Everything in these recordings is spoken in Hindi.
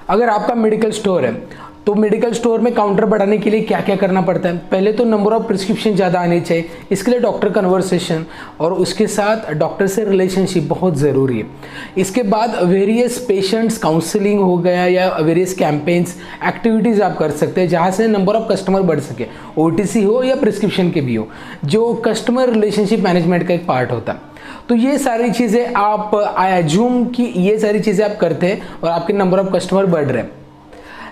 अगर आपका मेडिकल स्टोर है तो मेडिकल स्टोर में काउंटर बढ़ाने के लिए क्या क्या करना पड़ता है? पहले तो नंबर ऑफ प्रिस्क्रिप्शन ज़्यादा आने चाहिए, इसके लिए डॉक्टर कन्वर्सेशन और उसके साथ डॉक्टर से रिलेशनशिप बहुत ज़रूरी है। इसके बाद वेरियस पेशेंट्स काउंसलिंग हो गया या वेरियस कैंपेन्स एक्टिविटीज़ आप कर सकते हैं जहाँ से नंबर ऑफ कस्टमर बढ़ सके, OTC हो या प्रिस्क्रिप्शन के भी हो, जो कस्टमर रिलेशनशिप मैनेजमेंट का एक पार्ट होता है। तो ये सारी चीज़ें आप अज्यूम कि ये सारी चीज़ें आप करते हैं और आपके नंबर ऑफ कस्टमर बढ़ रहे हैं।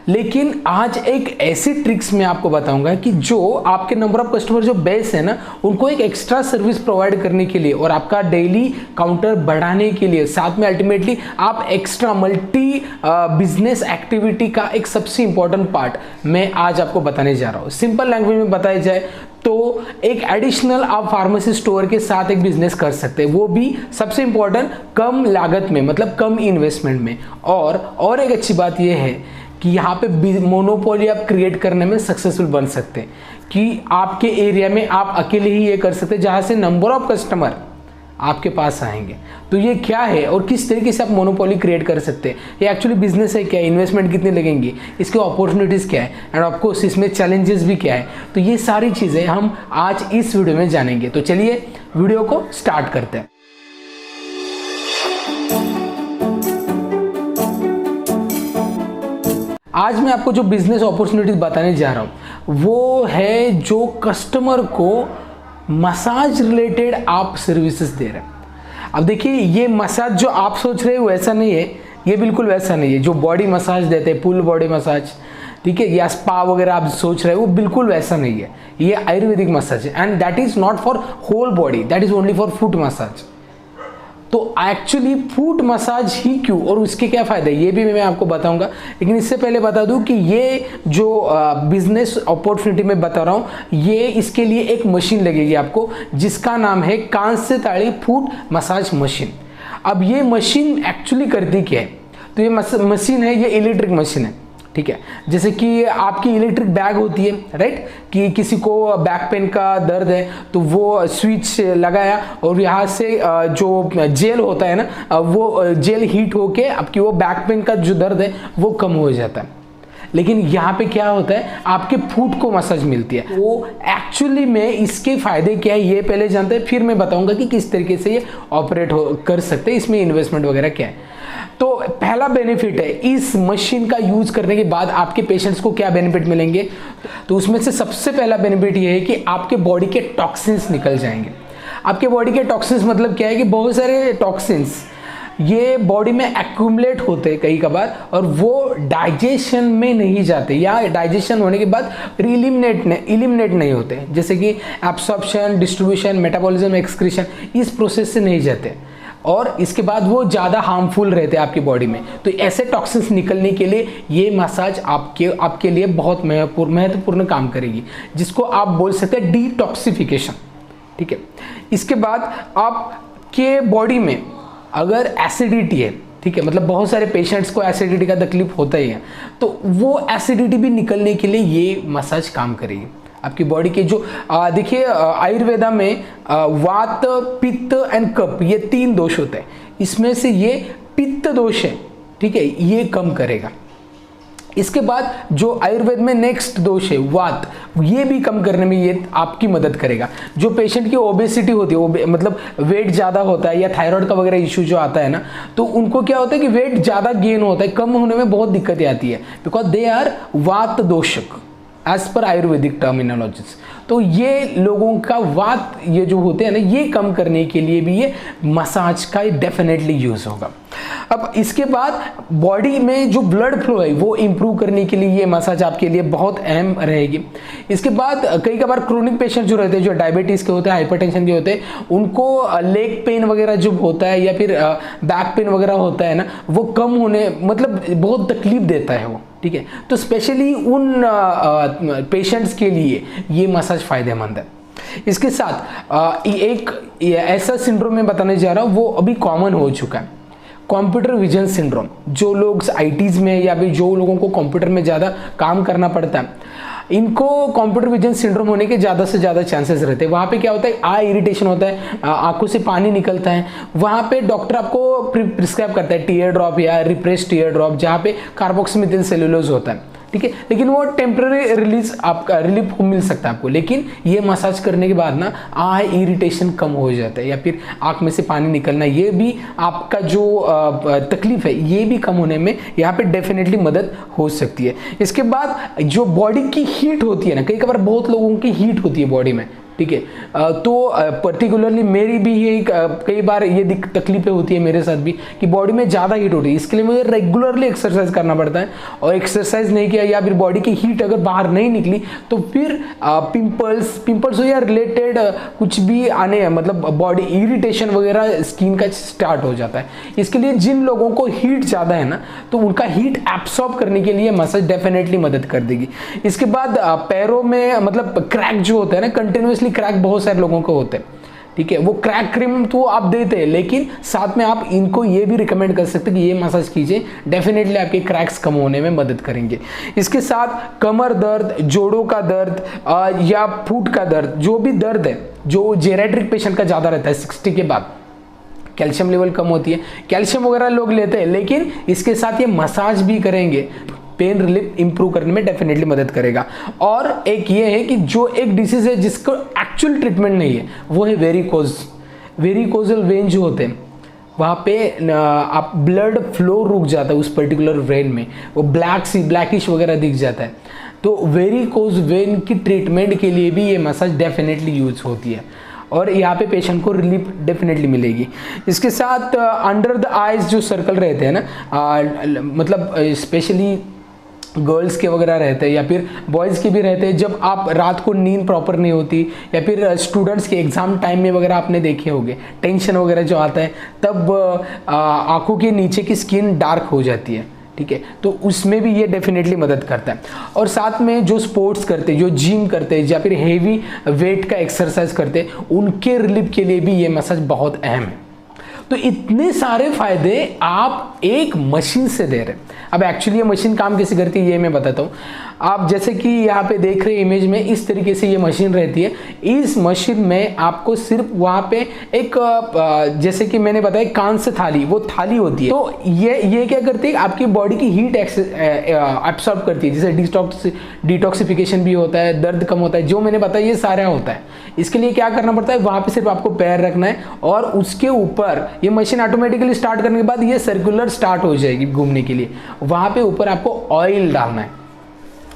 लेकिन आज एक ऐसी ट्रिक्स मैं आपको बताऊंगा कि जो आपके नंबर ऑफ कस्टमर जो बेस है ना, उनको एक एक्स्ट्रा सर्विस प्रोवाइड करने के लिए और आपका डेली काउंटर बढ़ाने के लिए, साथ में अल्टीमेटली आप एक्स्ट्रा मल्टी बिजनेस एक्टिविटी का एक सबसे इंपॉर्टेंट पार्ट मैं आज आपको बताने जा रहा हूँ। सिंपल लैंग्वेज में बताया जाए तो एक एडिशनल आप फार्मेसी स्टोर के साथ एक बिजनेस कर सकते हैं, वो भी सबसे इंपॉर्टेंट कम लागत में, मतलब कम इन्वेस्टमेंट में। और एक अच्छी बात यह है कि यहाँ पे मोनोपोली आप क्रिएट करने में सक्सेसफुल बन सकते हैं कि आपके एरिया में आप अकेले ही ये कर सकते हैं जहाँ से नंबर ऑफ कस्टमर आपके पास आएंगे। तो ये क्या है और किस तरीके से आप मोनोपोली क्रिएट कर सकते हैं, ये एक्चुअली बिजनेस है क्या, इन्वेस्टमेंट कितनी लगेंगी, इसके अपॉर्चुनिटीज़ क्या है एंड ऑफकोर्स इसमें चैलेंजेस भी क्या है। तो ये सारी चीज़ें हम आज इस वीडियो में जानेंगे। तो चलिए वीडियो को स्टार्ट करते हैं। आज मैं आपको जो बिजनेस अपॉर्चुनिटीज बताने जा रहा हूँ वो है जो कस्टमर को मसाज रिलेटेड आप सर्विसेज दे रहे हैं। अब देखिए, ये मसाज जो आप सोच रहे हो वैसा नहीं है, ये बिल्कुल वैसा नहीं है। जो बॉडी मसाज देते हैं, फुल बॉडी मसाज, ठीक है, या स्पा वगैरह आप सोच रहे हो, वो बिल्कुल वैसा नहीं है। ये आयुर्वेदिक मसाज है and that is not for whole body, that is only for foot massage. तो एक्चुअली फुट मसाज ही क्यों और उसके क्या फ़ायदे, ये भी मैं आपको बताऊंगा। लेकिन इससे पहले बता दूं कि ये जो बिजनेस अपॉर्चुनिटी में बता रहा हूँ, ये इसके लिए एक मशीन लगेगी आपको जिसका नाम है कांस्य ताड़ी फुट मसाज मशीन। अब ये मशीन एक्चुअली करती क्या है? तो ये मशीन है, ये इलेक्ट्रिक मशीन है, ठीक है। जैसे कि आपकी इलेक्ट्रिक बैग होती है, राइट, कि किसी को बैक पेन का दर्द है तो वो स्विच लगाया और यहाँ से जो जेल होता है ना, वो जेल हीट होके आपकी वो बैक पेन का जो दर्द है वो कम हो जाता है। लेकिन यहाँ पे क्या होता है, आपके फुट को मसाज मिलती है। वो एक्चुअली में इसके फायदे क्या है ये पहले जानते हैं, फिर मैं बताऊंगा कि किस तरीके से ये ऑपरेट कर सकते हैं, इसमें इन्वेस्टमेंट वगैरह क्या है। तो पहला बेनिफिट है, इस मशीन का यूज करने के बाद आपके पेशेंट्स को क्या बेनिफिट मिलेंगे? तो उसमें से सबसे पहला बेनिफिट ये है कि आपके बॉडी के टॉक्सिन्स निकल जाएंगे। आपके बॉडी के टॉक्सिन्स मतलब क्या है कि बहुत सारे टॉक्सिन्स ये बॉडी में एक्यूमुलेट होते हैं कई कबार और वो डाइजेशन में नहीं जाते या डाइजेशन होने के बाद इलिमिनेट नहीं होते, जैसे कि एब्सॉर्प्शन, डिस्ट्रीब्यूशन, मेटाबॉलिज्म, एक्सक्रीशन, इस प्रोसेस से नहीं जाते और इसके बाद वो ज़्यादा हार्मफुल रहते हैं आपकी बॉडी में। तो ऐसे टॉक्सिन्स निकलने के लिए ये मसाज आपके लिए बहुत महत्वपूर्ण काम करेगी, जिसको आप बोल सकते हैं डिटॉक्सिफिकेशन, ठीक है। इसके बाद आपके बॉडी में अगर एसिडिटी है, ठीक है, मतलब बहुत सारे पेशेंट्स को एसिडिटी का तकलीफ होता ही है, तो वो एसिडिटी भी निकलने के लिए ये मसाज काम करेगी। आपकी बॉडी के जो देखिए आयुर्वेदा में वात, पित्त एंड कफ, ये 3 दोष होते हैं। इसमें से ये पित्त दोष है, ठीक है, ये कम करेगा। इसके बाद जो आयुर्वेद में नेक्स्ट दोष है वात, ये भी कम करने में ये आपकी मदद करेगा। जो पेशेंट की ओबेसिटी होती है, मतलब वेट ज़्यादा होता है या थायराइड का वगैरह इशू जो आता है ना, तो उनको क्या होता है कि वेट ज़्यादा गेन होता है, कम होने में बहुत दिक्कतें आती है, बिकॉज दे आर वात दोषक एज पर आयुर्वेदिक टर्मिनोलॉजीज। तो ये लोगों का वात ये जो होते हैं ना, ये कम करने के लिए भी ये मसाज का डेफिनेटली यूज होगा। अब इसके बाद बॉडी में जो ब्लड फ्लो है वो इंप्रूव करने के लिए ये मसाज आपके लिए बहुत अहम रहेगी। इसके बाद कई बार क्रोनिक पेशेंट जो रहते हैं, जो डायबिटीज़ के होते हैं, हाइपरटेंशन के होते हैं, उनको लेग पेन वगैरह जो होता है या फिर बैक पेन वगैरह होता है ना, वो कम होने मतलब बहुत तकलीफ देता है वो, ठीक है। तो स्पेशली उन पेशेंट्स के लिए ये मसाज फायदेमंद है। इसके साथ एक ऐसा सिंड्रोम मैं बताने जा रहा हूँ, वो अभी कॉमन हो चुका है, कंप्यूटर विजन सिंड्रोम। जो लोग आईटीज़ में या फिर जो लोगों को कंप्यूटर में ज़्यादा काम करना पड़ता है, इनको कंप्यूटर विजन सिंड्रोम होने के ज़्यादा से ज़्यादा चांसेस रहते हैं। वहाँ पे क्या होता है, आई इरिटेशन होता है, आंखों से पानी निकलता है। वहाँ पे डॉक्टर आपको प्रिस्क्राइब करता है टीयर ड्रॉप या रिप्रेस टीयर ड्रॉप, जहाँ पे कार्बोक्सीमेथिल सेलुलोज होता है, ठीक है। लेकिन वो टेम्पररी रिलीफ मिल सकता है आपको, लेकिन ये मसाज करने के बाद ना आई इरिटेशन कम हो जाता है, या फिर आँख में से पानी निकलना, ये भी आपका जो तकलीफ है ये भी कम होने में यहाँ पे डेफिनेटली मदद हो सकती है। इसके बाद जो बॉडी की हीट होती है ना, कई बार बहुत लोगों की हीट होती है बॉडी में, ठीक है। तो पर्टिकुलरली मेरी भी ये कई बार ये तकलीफें होती है मेरे साथ भी कि बॉडी में ज़्यादा हीट हो रही है। इसके लिए मुझे रेगुलरली एक्सरसाइज करना पड़ता है, और एक्सरसाइज नहीं किया या फिर बॉडी की हीट अगर बाहर नहीं निकली तो फिर पिंपल्स हो या रिलेटेड कुछ भी आने, मतलब बॉडी इरिटेशन वगैरह स्किन का स्टार्ट हो जाता है। इसके लिए जिन लोगों को हीट ज़्यादा है ना, तो उनका हीट एब्सॉर्ब करने के लिए मसाज डेफिनेटली मदद कर देगी। इसके बाद पैरों में मतलब क्रैक जो होता है ना, कंटिन्यूसली क्रैक बहुत सारे लोगों को होते हैं, ठीक है। वो क्रैक क्रीम तो आप देते हैं, लेकिन साथ में आप इनको ये भी रिकमेंड कर सकते हैं कि ये मसाज कीजिए, डेफिनेटली आपके क्रैक्स कम होने में मदद करेंगे। इसके साथ कमर दर्द, जोड़ों का दर्द या फुट का दर्द, जो भी दर्द है जो जेरियाट्रिक पेशेंट का ज़्यादा रहता है 60 के बाद, कैल्शियम लेवल कम होती है, कैल्शियम वगैरह लोग लेते हैं, लेकिन इसके साथ ये मसाज भी करेंगे, पेन रिलीफ इंप्रूव करने में डेफिनेटली मदद करेगा। और एक ये है कि जो एक डिसीज है जिसको एक्चुअल ट्रीटमेंट नहीं है, वो है वेरिकोजल वेन जो होते हैं, वहाँ पे आप ब्लड फ्लो रुक जाता है उस पर्टिकुलर वेन में, वो ब्लैकिश वगैरह दिख जाता है। तो वेरिकोज वेन की ट्रीटमेंट के लिए भी ये मसाज डेफिनेटली यूज होती है, और यहाँ पे पेशेंट को रिलीफ डेफिनेटली मिलेगी। इसके साथ अंडर द आइज जो सर्कल रहते हैं ना, मतलब स्पेशली गर्ल्स के वगैरह रहते हैं या फिर बॉयज़ के भी रहते हैं, जब आप रात को नींद प्रॉपर नहीं होती, या फिर स्टूडेंट्स के एग्ज़ाम टाइम में वगैरह आपने देखे होंगे, टेंशन वगैरह जो आता है, तब आंखों के नीचे की स्किन डार्क हो जाती है, ठीक है। तो उसमें भी ये डेफिनेटली मदद करता है। और साथ में जो स्पोर्ट्स करते हैं, जो जिम करते हैं या फिर हेवी वेट का एक्सरसाइज करते हैं, उनके रिलीफ के लिए भी ये मसाज बहुत अहम है। तो इतने सारे फायदे आप एक मशीन से दे रहे हैं। अब एक्चुअली ये मशीन काम कैसे करती है ये मैं बताता हूँ। आप जैसे कि यहाँ पे देख रहे हैं इमेज में, इस तरीके से ये मशीन रहती है। इस मशीन में आपको सिर्फ वहाँ पे एक जैसे कि मैंने बताया कांच से थाली, वो थाली होती है। तो ये क्या करती है, आपकी बॉडी की हीट एब्सॉर्ब करती है, जैसे डिटॉक्सिफिकेशन भी होता है, दर्द कम होता है, जो मैंने बताया ये सारा होता है। इसके लिए क्या करना पड़ता है, वहाँ पे सिर्फ आपको पैर रखना है और उसके ऊपर ये मशीन ऑटोमेटिकली स्टार्ट करने के बाद ये सर्कुलर स्टार्ट हो जाएगी घूमने के लिए। वहाँ पे ऊपर आपको ऑयल डालना है।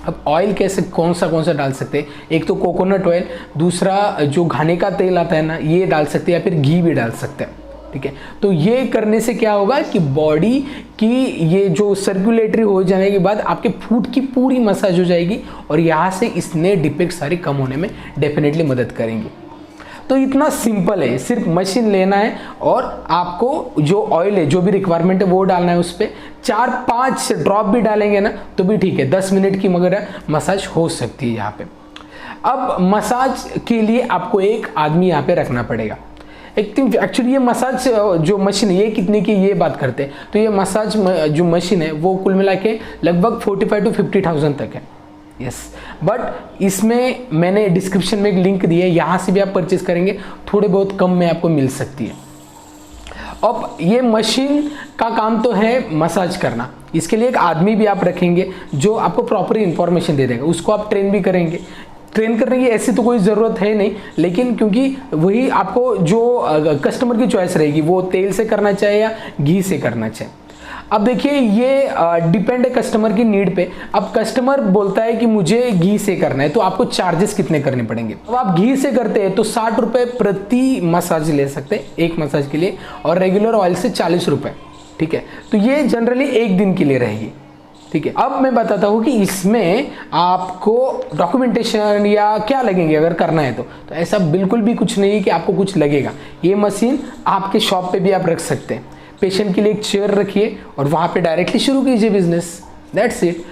अब ऑयल कैसे, कौन सा डाल सकते हैं, एक तो कोकोनट ऑयल, दूसरा जो खाने का तेल आता है ना ये डाल सकते हैं, या फिर घी भी डाल सकते हैं, ठीक है। तो ये करने से क्या होगा कि बॉडी की ये जो सर्कुलेटरी हो जाने के बाद आपके फूट की पूरी मसाज हो जाएगी, और यहाँ से इसने डिफेक्ट सारे कम होने में डेफिनेटली मदद करेंगे। तो इतना सिंपल है, सिर्फ मशीन लेना है और आपको जो ऑयल है, जो भी रिक्वायरमेंट है वो डालना है। उस पर 4-5 ड्रॉप भी डालेंगे ना तो भी ठीक है, 10 मिनट की मगर मसाज हो सकती है यहाँ पे। अब मसाज के लिए आपको एक आदमी यहाँ पे रखना पड़ेगा। एक्चुअली ये मसाज जो मशीन है ये कितने की ये बात करते हैं, तो ये मसाज जो मशीन है वो कुल मिला के लगभग 45,000 to 50,000 तक है। यस, बट इसमें मैंने डिस्क्रिप्शन में एक लिंक दी है, यहाँ से भी आप परचेज करेंगे, थोड़े बहुत कम में आपको मिल सकती है। अब ये मशीन का काम तो है मसाज करना, इसके लिए एक आदमी भी आप रखेंगे जो आपको प्रॉपर इंफॉर्मेशन दे देगा, उसको आप ट्रेन भी करेंगे। ट्रेन करने की ऐसी तो कोई ज़रूरत है नहीं, लेकिन क्योंकि वही आपको जो कस्टमर की चॉइस रहेगी, वो तेल से करना चाहे या घी से करना चाहे। अब देखिए ये डिपेंड है कस्टमर की नीड पे। अब कस्टमर बोलता है कि मुझे घी से करना है, तो आपको चार्जेस कितने करने पड़ेंगे। अब आप घी से करते हैं तो 60 रुपये प्रति मसाज ले सकते हैं एक मसाज के लिए, और रेगुलर ऑयल से 40 रुपये, ठीक है। तो ये जनरली एक दिन के लिए रहेगी, ठीक है। अब मैं बताता हूँ कि इसमें आपको डॉक्यूमेंटेशन या क्या लगेंगे अगर करना है तो ऐसा बिल्कुल भी कुछ नहीं है कि आपको कुछ लगेगा। ये मशीन आपके शॉप पे भी आप रख सकते हैं, पेशेंट के लिए एक चेयर रखिए और वहाँ पे डायरेक्टली शुरू कीजिए बिजनेस, दैट्स इट।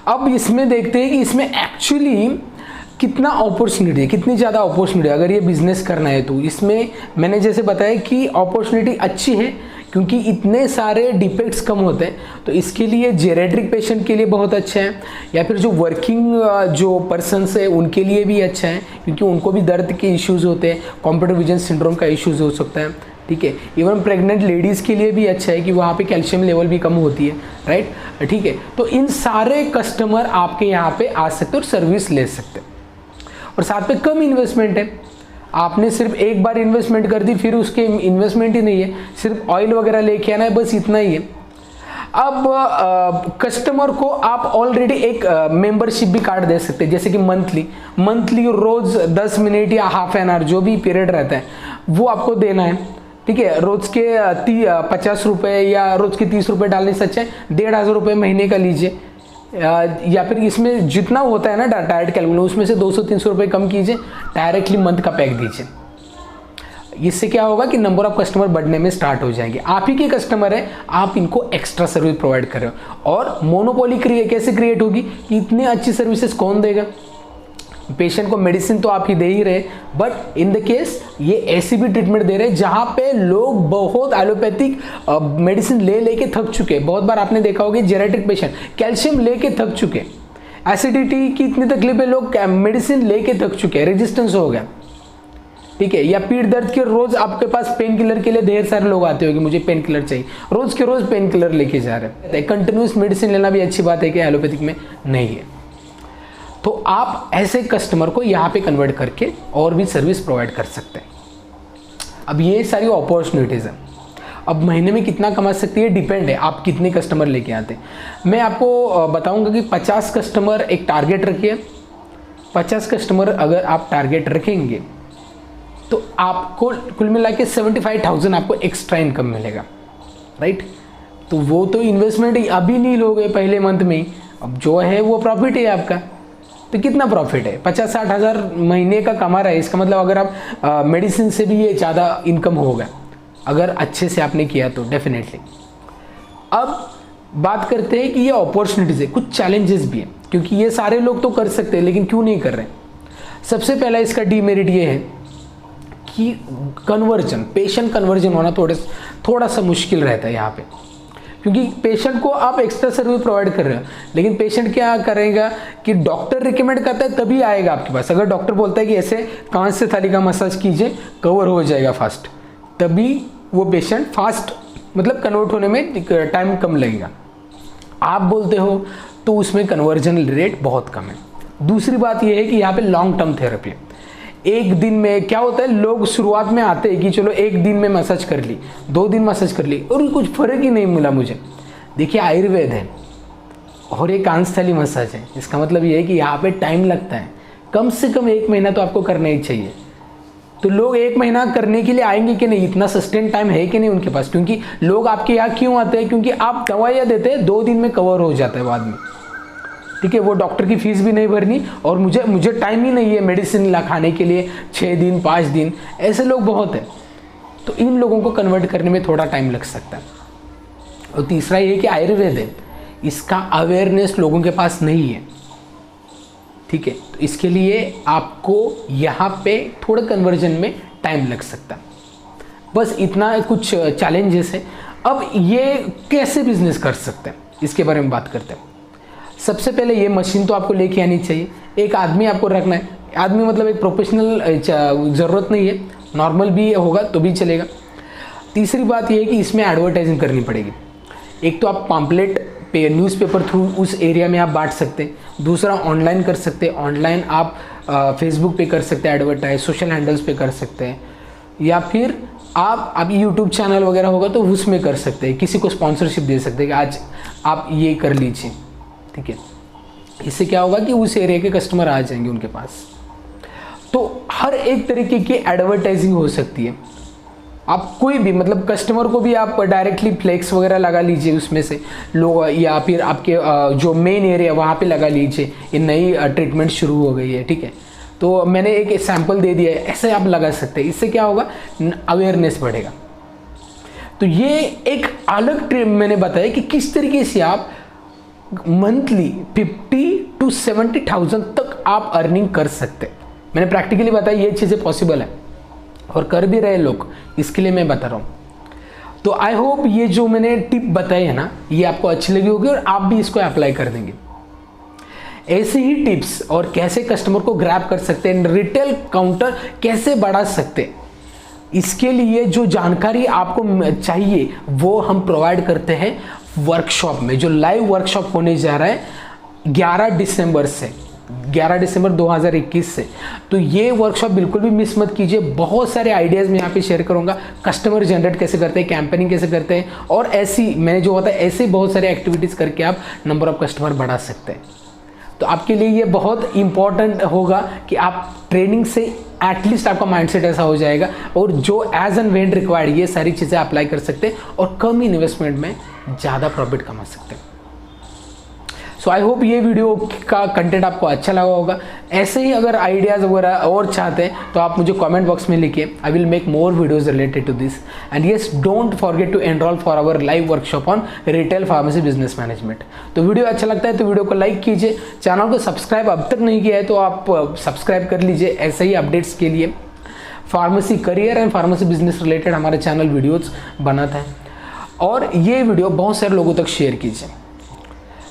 अब इसमें देखते हैं कि इसमें एक्चुअली कितना अपॉर्चुनिटी है, कितनी ज़्यादा अपॉर्चुनिटी है अगर ये बिजनेस करना है तो। इसमें मैंने जैसे बताया कि अपॉर्चुनिटी अच्छी है क्योंकि इतने सारे डिफेक्ट्स कम होते हैं, तो इसके लिए जेरेट्रिक पेशेंट के लिए बहुत अच्छा है, या फिर जो वर्किंग जो पर्सन्स है उनके लिए भी अच्छा है क्योंकि उनको भी दर्द के इश्यूज़ होते हैं, कंप्यूटर विजन सिंड्रोम का इश्यूज़ हो सकता है, ठीक है। इवन प्रेग्नेंट लेडीज़ के लिए भी अच्छा है कि वहाँ पे कैल्शियम लेवल भी कम होती है, राइट, ठीक है। तो इन सारे कस्टमर आपके यहाँ पे आ सकते और सर्विस ले सकते हैं, और साथ में कम इन्वेस्टमेंट है। आपने सिर्फ एक बार इन्वेस्टमेंट कर दी, फिर उसके इन्वेस्टमेंट ही नहीं है, सिर्फ ऑयल वगैरह लेके आना है, बस इतना ही है। अब कस्टमर को आप ऑलरेडी एक मेंबरशिप भी कार्ड दे सकते हैं, जैसे कि मंथली रोज 10 मिनट या हाफ एन आवर जो भी पीरियड रहता है वो आपको देना है, ठीक है। रोज के 50 रुपये या रोज के 30 रुपये डालने से अच्छा है 1,500 रुपये महीने का लीजिए, या फिर इसमें जितना होता है ना डायरेक्ट कैलकुलेशन उसमें से 200-300 रुपये कम कीजिए, डायरेक्टली मंथ का पैक दीजिए। इससे क्या होगा कि नंबर ऑफ कस्टमर बढ़ने में स्टार्ट हो जाएंगे। आप ही के कस्टमर है, आप इनको एक्स्ट्रा सर्विस प्रोवाइड कर रहे हो, और मोनोपोली कैसे क्रिएट होगी कि इतनी अच्छी सर्विसेज कौन देगा। पेशेंट को मेडिसिन तो आप ही दे ही रहे, बट इन द केस ये ऐसी भी ट्रीटमेंट दे रहे हैं जहां पे लोग बहुत एलोपैथिक मेडिसिन लेके थक चुके हैं। बहुत बार आपने देखा होगा जेनेटिक पेशेंट कैल्शियम लेके थक चुके, एसिडिटी की इतनी तकलीफ है, लोग मेडिसिन लेके थक चुके, रेजिस्टेंस हो गया, ठीक है। या पीठ दर्द के रोज आपके पास पेन किलर के लिए ढेर सारे लोग आते होंगे, मुझे पेन किलर चाहिए, रोज के रोज पेन किलर लेके जा रहे हैं। कंटिन्यूस मेडिसिन लेना भी अच्छी बात है कि एलोपैथिक में नहीं है। तो आप ऐसे कस्टमर को यहाँ पे कन्वर्ट करके और भी सर्विस प्रोवाइड कर सकते हैं। अब ये सारी अपॉर्चुनिटीज़ हैं। अब महीने में कितना कमा सकती है डिपेंड है आप कितने कस्टमर लेके आते हैं। मैं आपको बताऊंगा कि 50 कस्टमर एक टारगेट रखिए। 50 कस्टमर अगर आप टारगेट रखेंगे तो आपको कुल मिला के 75,000 आपको एक्स्ट्रा इनकम मिलेगा, राइट। तो वो तो इन्वेस्टमेंट अभी नहीं लोगे पहले मंथ में ही, अब जो है वो प्रॉफिट है आपका। तो कितना प्रॉफिट है, 50-60 हज़ार महीने का कमा रहा है, इसका मतलब अगर आप मेडिसिन से भी ये ज़्यादा इनकम होगा अगर अच्छे से आपने किया तो डेफिनेटली। अब बात करते हैं कि ये अपॉर्चुनिटीज़ है, कुछ चैलेंजेस भी है, क्योंकि ये सारे लोग तो कर सकते हैं लेकिन क्यों नहीं कर रहे। सबसे पहला इसका डीमेरिट ये है कि कन्वर्जन, पेशेंट कन्वर्जन होना थोड़ा सा मुश्किल रहता है यहाँ पे, क्योंकि पेशेंट को आप एक्स्ट्रा सर्विस प्रोवाइड कर रहे हो, लेकिन पेशेंट क्या करेगा कि डॉक्टर रिकमेंड करता है तभी आएगा आपके पास। अगर डॉक्टर बोलता है कि ऐसे कांच से थाली का मसाज कीजिए कवर हो जाएगा फास्ट, तभी वो पेशेंट फास्ट मतलब कन्वर्ट होने में टाइम कम लगेगा। आप बोलते हो तो उसमें कन्वर्जन रेट बहुत कम है। दूसरी बात यह है कि यहाँ पे लॉन्ग टर्म थेरेपी है। एक दिन में क्या होता है, लोग शुरुआत में आते हैं कि चलो एक दिन में मसाज कर ली, 2 दिन मसाज कर ली और कुछ फर्क ही नहीं मिला मुझे। देखिए आयुर्वेद है और ये कांस्थली मसाज है, इसका मतलब ये है कि यहाँ पे टाइम लगता है, कम से कम 1 महीना तो आपको करना ही चाहिए। तो लोग 1 महीना करने के लिए आएंगे कि नहीं, इतना सस्टेन टाइम है कि नहीं उनके पास, क्योंकि लोग आपके यहाँ क्यों आते हैं, क्योंकि आप दवाइयाँ देते हैं 2 दिन में कवर हो जाता है बाद में, ठीक है। वो डॉक्टर की फीस भी नहीं भरनी और मुझे टाइम ही नहीं है मेडिसिन खाने के लिए 6 दिन 5 दिन, ऐसे लोग बहुत हैं। तो इन लोगों को कन्वर्ट करने में थोड़ा टाइम लग सकता है। और तीसरा ये कि आयुर्वेद है, इसका अवेयरनेस लोगों के पास नहीं है, ठीक है। तो इसके लिए आपको यहाँ पे थोड़ा कन्वर्जन में टाइम लग सकता है, बस इतना कुछ चैलेंजेस है। अब ये कैसे बिजनेस कर सकते हैं इसके बारे में बात करते हैं। सबसे पहले ये मशीन तो आपको लेके आनी चाहिए, एक आदमी आपको रखना है। आदमी मतलब एक प्रोफेशनल ज़रूरत नहीं है, नॉर्मल भी होगा तो भी चलेगा। तीसरी बात ये है कि इसमें एडवर्टाइजिंग करनी पड़ेगी। एक तो आप पम्पलेट पे न्यूज़पेपर थ्रू उस एरिया में आप बांट सकते हैं, दूसरा ऑनलाइन कर सकते हैं। ऑनलाइन आप फेसबुक पे कर सकते हैं एडवर्टाइज, सोशल हैंडल्स पे कर सकते हैं, या फिर आप यूट्यूब चैनल वगैरह होगा तो उसमें कर सकते हैं, किसी को स्पॉन्सरशिप दे सकते हैं कि आज आप ये कर लीजिए, ठीक है। इससे क्या होगा कि उस एरिया के कस्टमर आ जाएंगे उनके पास। तो हर एक तरीके की एडवर्टाइजिंग हो सकती है। आप कोई भी मतलब कस्टमर को भी आप डायरेक्टली फ्लेक्स वगैरह लगा लीजिए उसमें से लोग, या फिर आपके जो मेन एरिया वहाँ पे लगा लीजिए, ये नई ट्रीटमेंट शुरू हो गई है, ठीक है। तो मैंने एक सैंपल दे दिया है, ऐसे आप लगा सकते हैं। इससे क्या होगा, अवेयरनेस बढ़ेगा। तो ये एक अलग ट्रिप मैंने बताया कि किस तरीके से आप मंथली 50 to 70,000 तक आप अर्निंग कर सकते हैं। मैंने प्रैक्टिकली बताया ये चीज़ें पॉसिबल है और कर भी रहे लोग, इसके लिए मैं बता रहा हूँ। तो आई होप ये जो मैंने टिप बताई है ना, ये आपको अच्छी लगी होगी और आप भी इसको अप्लाई कर देंगे। ऐसे ही टिप्स और कैसे कस्टमर को ग्रैब कर सकते हैं, रिटेल काउंटर कैसे बढ़ा सकते हैं, इसके लिए जो जानकारी आपको चाहिए वो हम प्रोवाइड करते हैं वर्कशॉप में, जो लाइव वर्कशॉप होने जा रहा है 11 दिसंबर से, 11 दिसंबर 2021 से। तो ये वर्कशॉप बिल्कुल भी मिस मत कीजिए। बहुत सारे आइडियाज़ मैं यहाँ पे शेयर करूँगा, कस्टमर जनरेट कैसे करते हैं, कैंपेनिंग कैसे करते हैं, और ऐसी मैंने जो बताया ऐसे बहुत सारे एक्टिविटीज़ करके आप नंबर ऑफ कस्टमर बढ़ा सकते हैं। तो आपके लिए ये बहुत इंपॉर्टेंट होगा कि आप ट्रेनिंग से एटलीस्ट आपका माइंडसेट ऐसा हो जाएगा और जो एज एंड व्हेन रिक्वायर्ड ये सारी चीज़ें अप्लाई कर सकते हैं और कम इन्वेस्टमेंट में ज़्यादा प्रॉफिट कमा सकते हैं। सो आई होप ये वीडियो का कंटेंट आपको अच्छा लगा होगा। ऐसे ही अगर आइडियाज़ वगैरह और चाहते हैं तो आप मुझे कमेंट बॉक्स में लिखिए, I will make more videos related to this. And yes, don't forget to enrol for our live workshop on retail pharmacy business management. तो वीडियो अच्छा लगता है तो वीडियो को लाइक कीजिए, चैनल को सब्सक्राइब अब तक नहीं किया है तो आप सब्सक्राइब कर लीजिए ऐसे ही अपडेट्स के लिए। Pharmacy career and pharmacy business related हमारा चैनल वीडियोज़ बनाता है और ये वीडियो बहुत सारे लोगों तक शेयर कीजिए।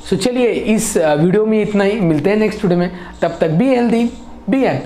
सो चलिए इस वीडियो में इतना ही, मिलते हैं नेक्स्ट वीडियो में, तब तक बी हेल्दी बी हैप्पी।